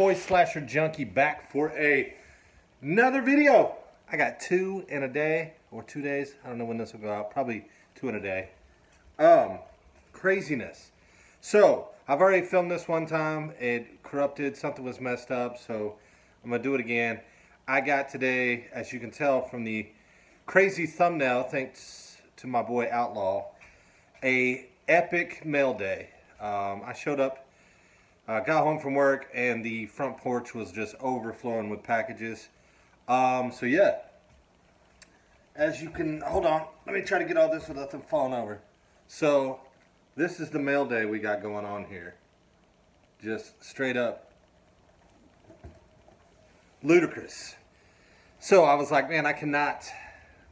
boy Slasher Junkie back for another video. I got 2 in a day, or 2 days. I don't know when this will go out. Probably 2 in a day. Craziness. So, I've already filmed this one time. It corrupted. Something was messed up. So, I'm going to do it again. I got today, as you can tell from the crazy thumbnail, thanks to my boy Outlaw, a epic mail day. I showed up, got home from work, and the front porch was just overflowing with packages. So yeah, as you can, hold on, let me try to get all this without them falling over. So this is the mail day we got going on here. Just straight up ludicrous. So I was like, man, I cannot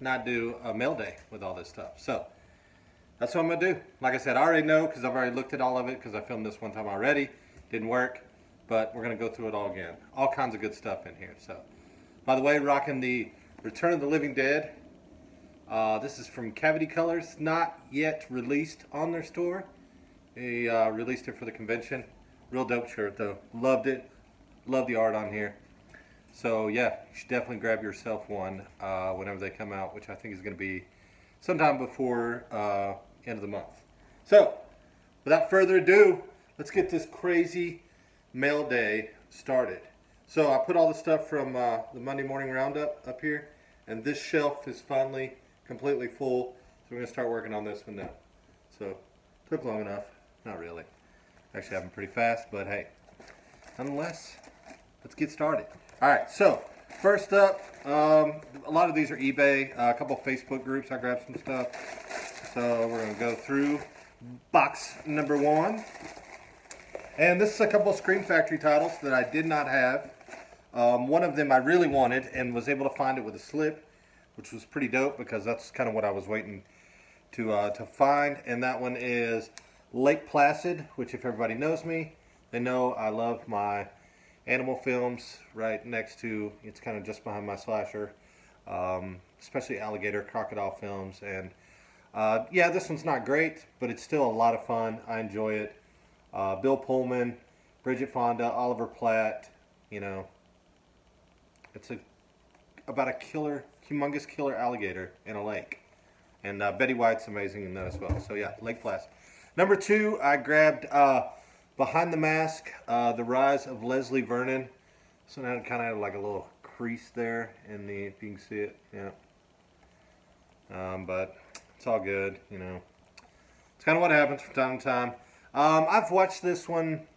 not do a mail day with all this stuff. So that's what I'm going to do. Like I said, I already know because I've already looked at all of it because I filmed this one time already. Didn't work, but we're going to go through it all again. All kinds of good stuff in here. So, by the way, rocking the Return of the Living Dead. This is from Cavity Colors. Not yet released on their store. They released it for the convention. Real dope shirt though. Loved it. Love the art on here. So yeah, you should definitely grab yourself one whenever they come out, which I think is going to be sometime before end of the month. So, without further ado, let's get this crazy mail day started. So I put all the stuff from the Monday morning roundup up here, and this shelf is finally completely full. So we're going to start working on this one now. So, took long enough. Not really. Actually happened pretty fast, but hey, nonetheless, let's get started. Alright, so first up, a lot of these are eBay, a couple of Facebook groups. I grabbed some stuff. So we're going to go through box number 1. And this is a couple of Scream Factory titles that I did not have. One of them I really wanted and was able to find it with a slip, which was pretty dope because that's kind of what I was waiting to find. And that one is Lake Placid, which if everybody knows me, they know I love my animal films. Right next to, it's kind of just behind my slasher, especially alligator, crocodile films. And yeah, this one's not great, but it's still a lot of fun. I enjoy it. Bill Pullman, Bridget Fonda, Oliver Platt, you know, it's about a killer, humongous killer alligator in a lake. And Betty White's amazing in that as well. So yeah, Lake Placid. Number 2, I grabbed Behind the Mask, The Rise of Leslie Vernon. So now it kind of had like a little crease there in the, if you can see it, yeah. But it's all good, you know. It's kind of what happens from time to time. I've watched this one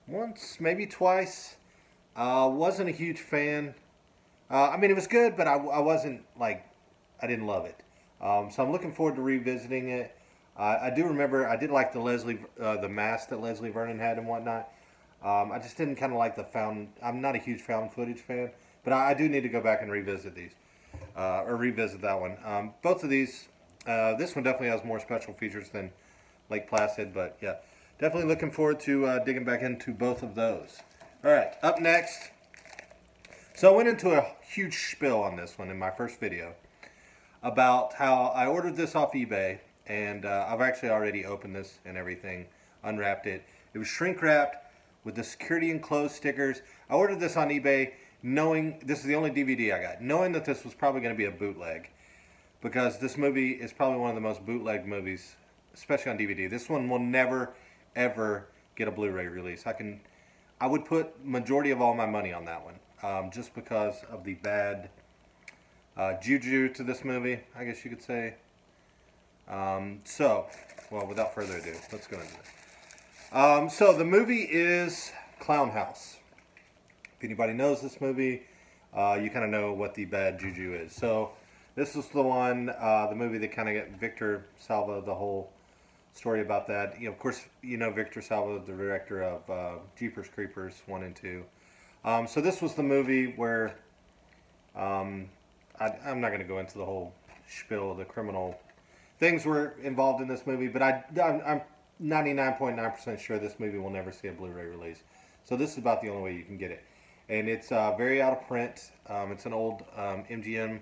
once, maybe twice. Wasn't a huge fan. I mean, it was good, but I wasn't like, I didn't love it. So I'm looking forward to revisiting it. I do remember, I did like the mask that Leslie Vernon had and whatnot. I just didn't kind of like the found, I'm not a huge found footage fan, but I do need to go back and revisit these. Or revisit that one. Both of these, this one definitely has more special features than Lake Placid, but yeah, definitely looking forward to digging back into both of those. Alright, up next, so I went into a huge spiel on this one in my first video about how I ordered this off eBay, and I've actually already opened this and everything, unwrapped it. It was shrink wrapped with the security enclosed stickers. I ordered this on eBay knowing, this is the only DVD I got, knowing that this was probably going to be a bootleg, because this movie is probably one of the most bootleg movies, especially on DVD. This one will never, ever get a Blu-ray release. I would put majority of all my money on that one, just because of the bad juju to this movie, I guess you could say. So, well, without further ado, let's go into this. So the movie is Clown House. If anybody knows this movie, you kind of know what the bad juju is. So this is the one, the movie that kind of got Victor Salva, the whole story about that. You know, of course, you know Victor Salva, the director of Jeepers Creepers 1 and 2. So this was the movie where, I'm not going to go into the whole spiel of the criminal things were involved in this movie, but I'm 99.9% sure this movie will never see a Blu-ray release. So this is about the only way you can get it. And it's very out of print. It's an old MGM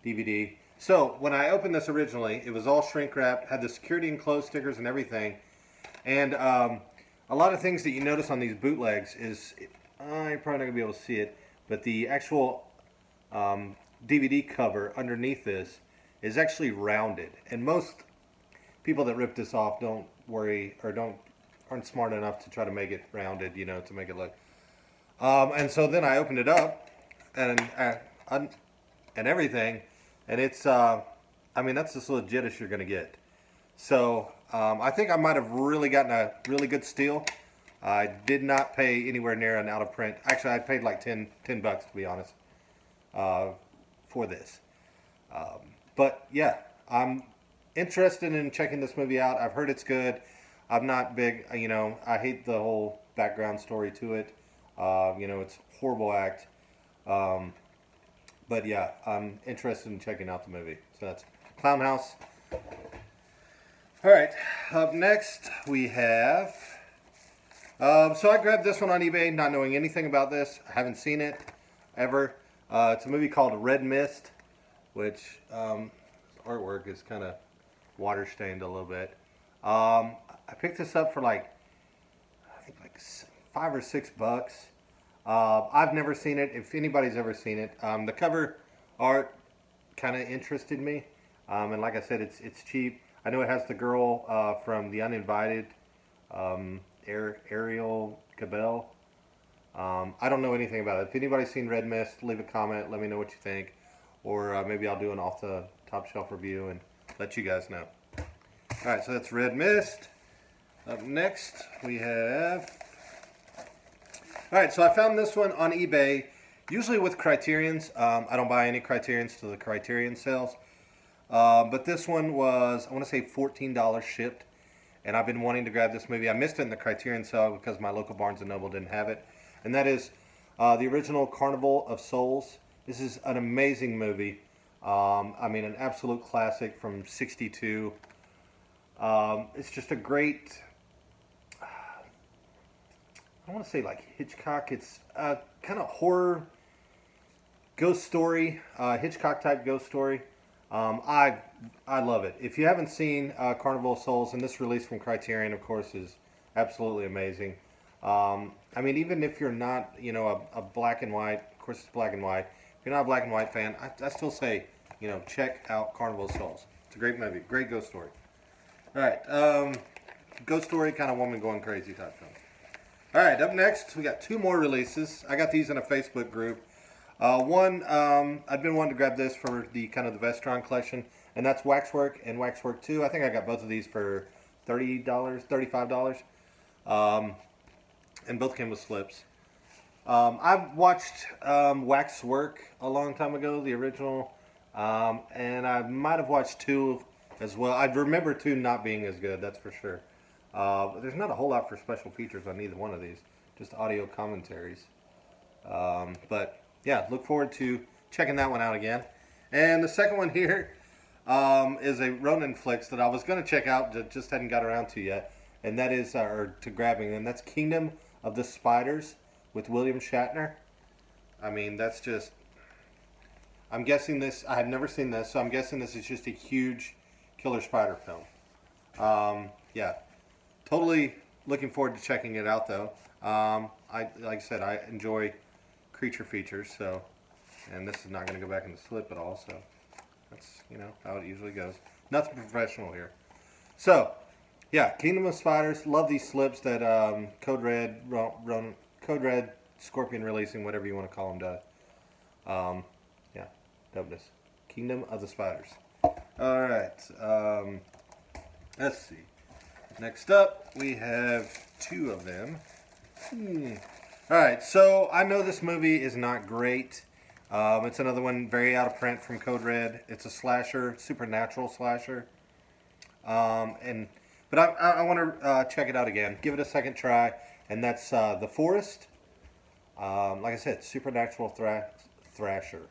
DVD. So when I opened this originally, it was all shrink wrapped, had the security enclosed stickers and everything. And a lot of things that you notice on these bootlegs is, you're probably not going to be able to see it, but the actual DVD cover underneath this is actually rounded. And most people that rip this off don't worry or aren't smart enough to try to make it rounded, you know, to make it look. And so then I opened it up and everything, and it's I mean, that's as legit as you're gonna get. So I think I might have really gotten a really good steal. I did not pay anywhere near an out of print. Actually, I paid like 10 bucks to be honest for this. But yeah, I'm interested in checking this movie out. I've heard it's good. I'm not big, you know, I hate the whole background story to it. You know, it's a horrible act. But yeah, I'm interested in checking out the movie. So that's Clown House. Alright, up next we have... so I grabbed this one on eBay, not knowing anything about this. I haven't seen it, ever. It's a movie called Red Mist, which artwork is kind of water stained a little bit. I picked this up for I think like $5 or $6. I've never seen it. If anybody's ever seen it, the cover art kind of interested me, and like I said, it's cheap. I know it has the girl from The Uninvited, Ariel Cabell. I don't know anything about it. If anybody's seen Red Mist, leave a comment. Let me know what you think, or maybe I'll do an off the top shelf review and let you guys know. All right, so that's Red Mist. Up next, we have... Alright, so I found this one on eBay, usually with Criterions. I don't buy any Criterions to the Criterion sales. But this one was, I want to say $14 shipped. And I've been wanting to grab this movie. I missed it in the Criterion sale because my local Barnes & Noble didn't have it. And that is the original Carnival of Souls. This is an amazing movie. I mean, an absolute classic from '62. It's just a great... I want to say like Hitchcock. It's kind of horror ghost story, Hitchcock type ghost story. I love it. If you haven't seen Carnival of Souls, and this release from Criterion, of course, is absolutely amazing. I mean, even if you're not, you know, a black and white, of course it's black and white. If you're not a black and white fan, I still say, you know, check out Carnival of Souls. It's a great movie, great ghost story. All right, ghost story, kind of woman going crazy type film. Alright, up next, we got two more releases. I got these in a Facebook group. One, I've been wanting to grab this for the kind of the Vestron collection, and that's Waxwork and Waxwork 2. I think I got both of these for $30, $35. And both came with slips. I've watched Waxwork a long time ago, the original, and I might have watched 2 as well. I remember 2 not being as good, that's for sure. There's not a whole lot for special features on either one of these, just audio commentaries. But yeah, look forward to checking that one out again. And the second one here is a Ronin flicks that I was going to check out, that just hadn't got around to yet, and that is, or to grabbing, and that's Kingdom of the Spiders with William Shatner. I mean, that's just, I'm guessing this, I have never seen this, so I'm guessing this is just a huge killer spider film. Yeah. Totally looking forward to checking it out, though. Like I said, I enjoy creature features, so, and this is not going to go back in the slip at all, so that's, you know, how it usually goes. Nothing professional here. So, yeah, Kingdom of Spiders. Love these slips that Code Red, Scorpion Releasing, whatever you want to call them, does. Yeah, dopeness. Kingdom of the Spiders. All right. Let's see. Next up, we have 2 of them. Alright, so I know this movie is not great. It's another one very out of print from Code Red. It's a slasher, supernatural slasher. But I want to check it out again. Give it a second try. And that's The Forest. Like I said, supernatural thrasher.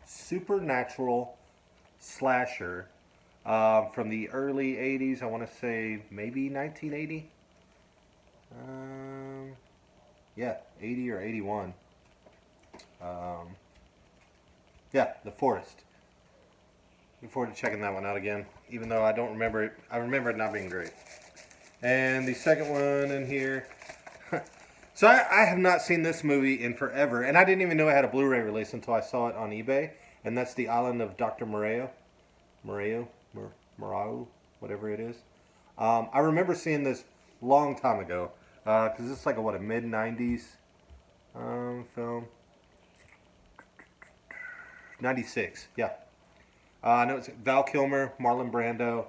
Supernatural slasher. From the early 80s, I want to say maybe 1980. Yeah, 80 or 81. Yeah, The Forest. Looking forward to checking that one out again, even though I don't remember it. I remember it not being great. And the second one in here So I have not seen this movie in forever, and I didn't even know it had a Blu-ray release until I saw it on eBay, and that's The Island of Dr. Moreau, whatever it is. I remember seeing this long time ago, because it's like a mid-90s film. 96, yeah. I know it's Val Kilmer, Marlon Brando.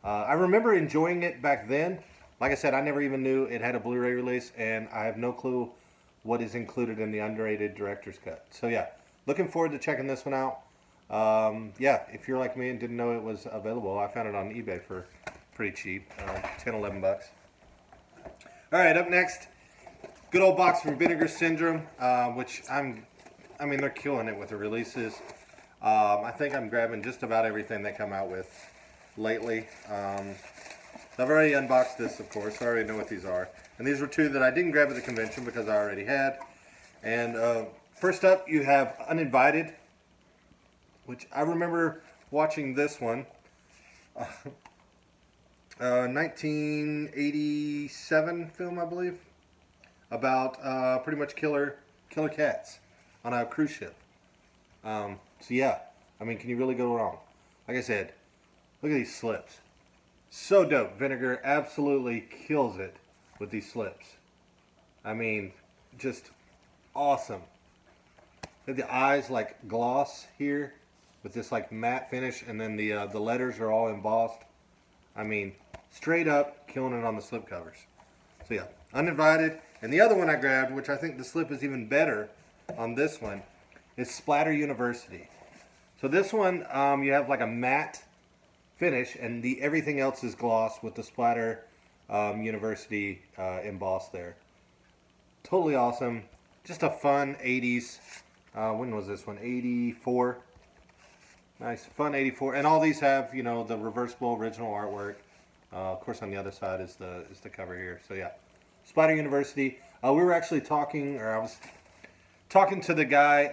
I remember enjoying it back then. Like I said, I never even knew it had a Blu-ray release, and I have no clue what is included in the underrated director's cut. So yeah, looking forward to checking this one out. Yeah, if you're like me and didn't know it was available, I found it on eBay for pretty cheap, 10, 11 bucks. All right, up next, good old box from Vinegar Syndrome, which I mean, they're killing it with the releases. I think I'm grabbing just about everything they come out with lately. I've already unboxed this, of course. I already know what these are. And these were two that I didn't grab at the convention because I already had. And first up, you have Uninvited, which I remember watching this one. 1987 film, I believe, about pretty much killer cats on a cruise ship. So yeah, I mean, can you really go wrong? Like I said, look at these slips. So dope. Vinegar absolutely kills it with these slips. I mean, just awesome. Look at the eyes like gloss here with this like matte finish, and then the letters are all embossed. I mean, straight up killing it on the slip covers. So yeah, Uninvited. And the other one I grabbed, which I think the slip is even better on this one, is Splatter University. So this one, you have like a matte finish, and everything else is gloss with the Splatter University embossed there. Totally awesome. Just a fun 80s. When was this one? 84. Nice, fun 84. And all these have, you know, the reversible original artwork. Of course, on the other side is the cover here. So yeah, Splatter University. We were actually talking, or I was talking to the guy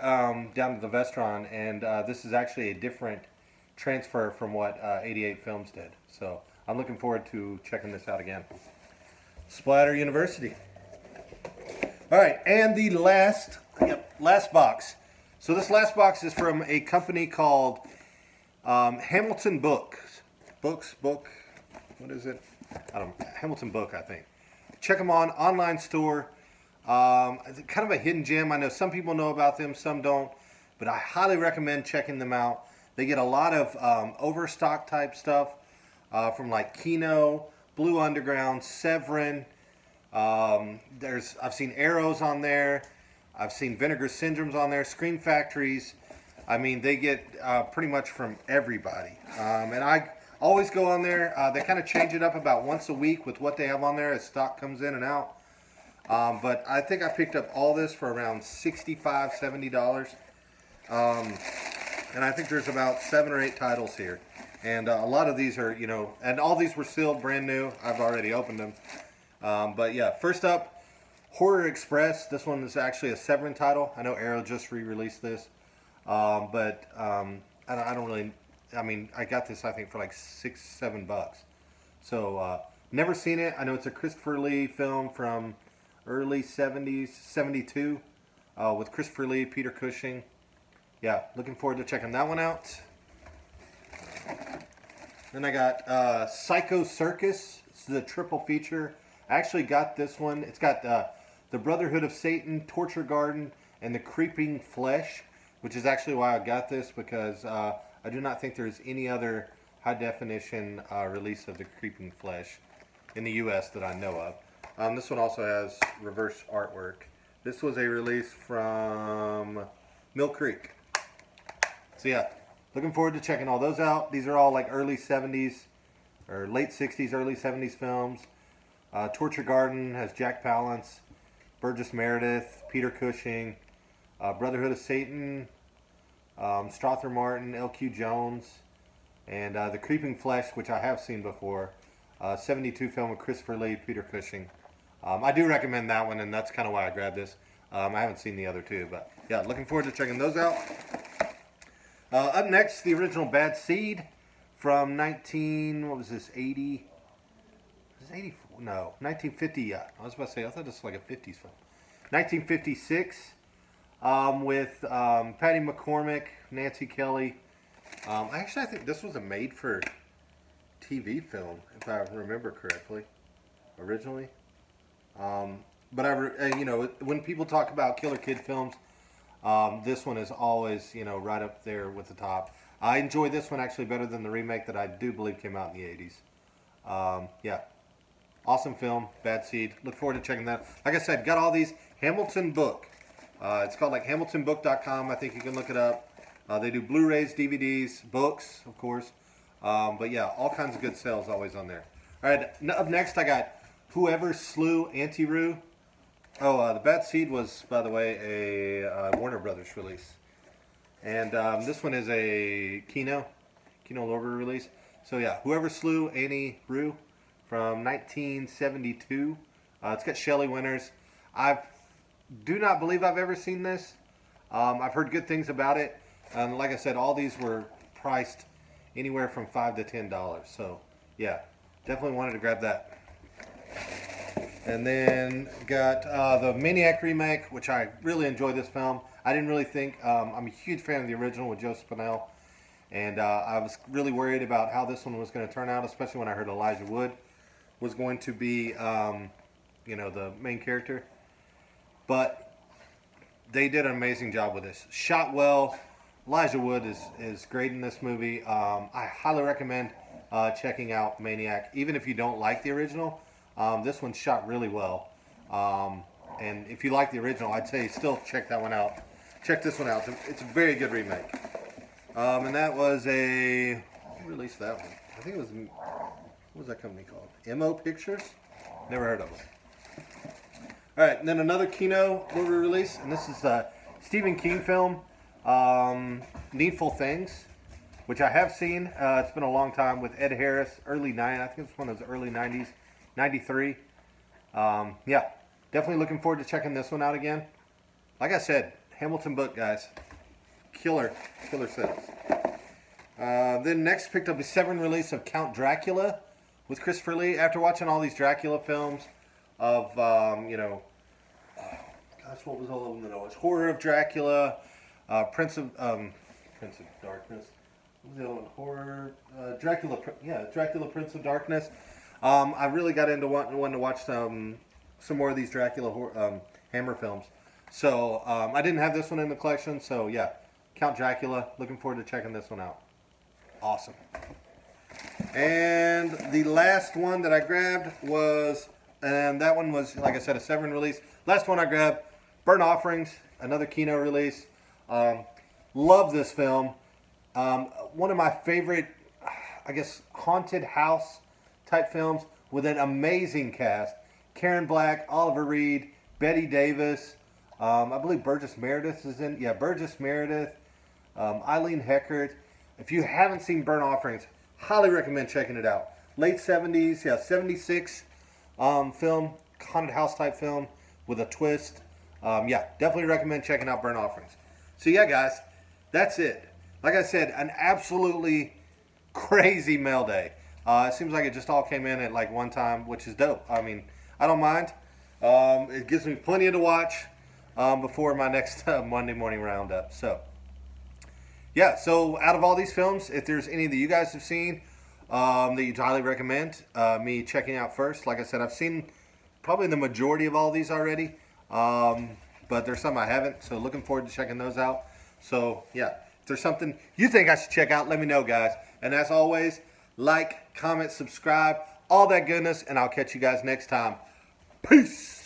down at the Vestron, and this is actually a different transfer from what 88 Films did. So I'm looking forward to checking this out again. Splatter University. All right, and the last box. So this last box is from a company called Hamilton Books. What is it? I don't know. Hamilton Book, I think. Check them on online store. Kind of a hidden gem. I know some people know about them, some don't, but I highly recommend checking them out. They get a lot of overstock type stuff from like Kino, Blue Underground, Severin. I've seen Arrows on there. I've seen Vinegar Syndromes on there. Screen Factories. I mean, they get pretty much from everybody. And I always go on there. They kind of change it up about once a week with what they have on there as stock comes in and out. But I think I picked up all this for around $65, $70. And I think there's about 7 or 8 titles here. And a lot of these are, you know, and all these were sealed brand new. I've already opened them. But yeah, first up, Horror Express. This one is actually a Severin title. I know Arrow just re-released this. But I don't really, I mean, I got this I think for like $6, $7. So never seen it. I know it's a Christopher Lee film from early 70s, 72, with Christopher Lee, Peter Cushing. Yeah, looking forward to checking that one out. Then I got Psycho Circus. This is a triple feature. I actually got this one. It's got The Brotherhood of Satan, Torture Garden, and The Creeping Flesh, which is actually why I got this, because I do not think there's any other high-definition release of The Creeping Flesh in the U.S. that I know of. This one also has reverse artwork. This was a release from Mill Creek. So yeah, looking forward to checking all those out. These are all like early 70s, or late 60s, early 70s films. Torture Garden has Jack Palance, Burgess Meredith, Peter Cushing, Brotherhood of Satan, Strother Martin, L.Q. Jones, and The Creeping Flesh, which I have seen before. 72 film with Christopher Lee, Peter Cushing. I do recommend that one, and that's kind of why I grabbed this. I haven't seen the other two, but yeah, looking forward to checking those out. Up next, the original Bad Seed from 80? Was this 84? No, 1950, yeah. I was about to say, I thought this was like a 50s film. 1956, with Patty McCormick, Nancy Kelly. Actually, I think this was a made-for-TV film, if I remember correctly, originally. But you know, when people talk about killer kid films, this one is always, you know, right up there with the top. I enjoy this one actually better than the remake that I do believe came out in the 80s. Yeah, awesome film, Bad Seed. Look forward to checking that. Like I said, got all these Hamilton Book. It's called like HamiltonBook.com. I think you can look it up. They do Blu-rays, DVDs, books, of course. But yeah, all kinds of good sales always on there. All right, up next I got Whoever Slew Auntie Roo. Oh, the Bad Seed was, by the way, a Warner Brothers release. And this one is a Kino Lorber release. So yeah, Whoever Slew Auntie Roo from 1972. It's got Shelley Winters. I do not believe I've ever seen this. I've heard good things about it. And like I said, all these were priced anywhere from $5 to $10. So yeah, definitely wanted to grab that. And then got the Maniac remake, which I really enjoyed this film. I didn't really think, I'm a huge fan of the original with Joe Spinell. And I was really worried about how this one was going to turn out, especially when I heard Elijah Wood was going to be, you know, the main character. But they did an amazing job with this. Shot well. Elijah Wood is great in this movie. I highly recommend checking out Maniac, even if you don't like the original. This one's shot really well. And if you like the original, I'd say still check that one out. Check this one out. It's a very good remake. And that was who released that one? I think it was, what was that company called? MO Pictures? Never heard of them. Alright, and then another Kino movie release, and this is a Stephen King film, Needful Things, which I have seen. It's been a long time, with Ed Harris, I think it's one of those early 90s, 93. Yeah, definitely looking forward to checking this one out again. Like I said, Hamilton Book, guys. Killer sales. Then next picked up a 7 release of Count Dracula with Christopher Lee. After watching all these Dracula films of, you know, gosh, what was all of them that I watched? Horror of Dracula, Prince of Darkness. What was the other one? Horror, Dracula, Prince of Darkness. I really got into wanting to watch some more of these Dracula Hammer films. So I didn't have this one in the collection, so yeah, Count Dracula. Looking forward to checking this one out. Awesome. And the last one that I grabbed was, and that one was, like I said, a 7 release. Last one I grabbed, Burnt Offerings, another Kino release. Love this film. One of my favorite, I guess, haunted house type films with an amazing cast. Karen Black, Oliver Reed, Betty Davis, I believe Burgess Meredith is in. Yeah, Burgess Meredith, Eileen Heckert. If you haven't seen Burnt Offerings, highly recommend checking it out. Late 70s, yeah, 76 film, haunted house type film with a twist. Yeah, definitely recommend checking out Burnt Offerings. So yeah, guys, that's it. Like I said, an absolutely crazy mail day. It seems like it just all came in at like one time, which is dope. I mean, I don't mind. It gives me plenty to watch before my next Monday morning roundup. So, yeah, so out of all these films, if there's any that you guys have seen that you'd highly recommend me checking out first, like I said, I've seen probably the majority of all these already, but there's some I haven't, so looking forward to checking those out. So, yeah, if there's something you think I should check out, let me know, guys. And as always, like, comment, subscribe, all that goodness, and I'll catch you guys next time. Peace!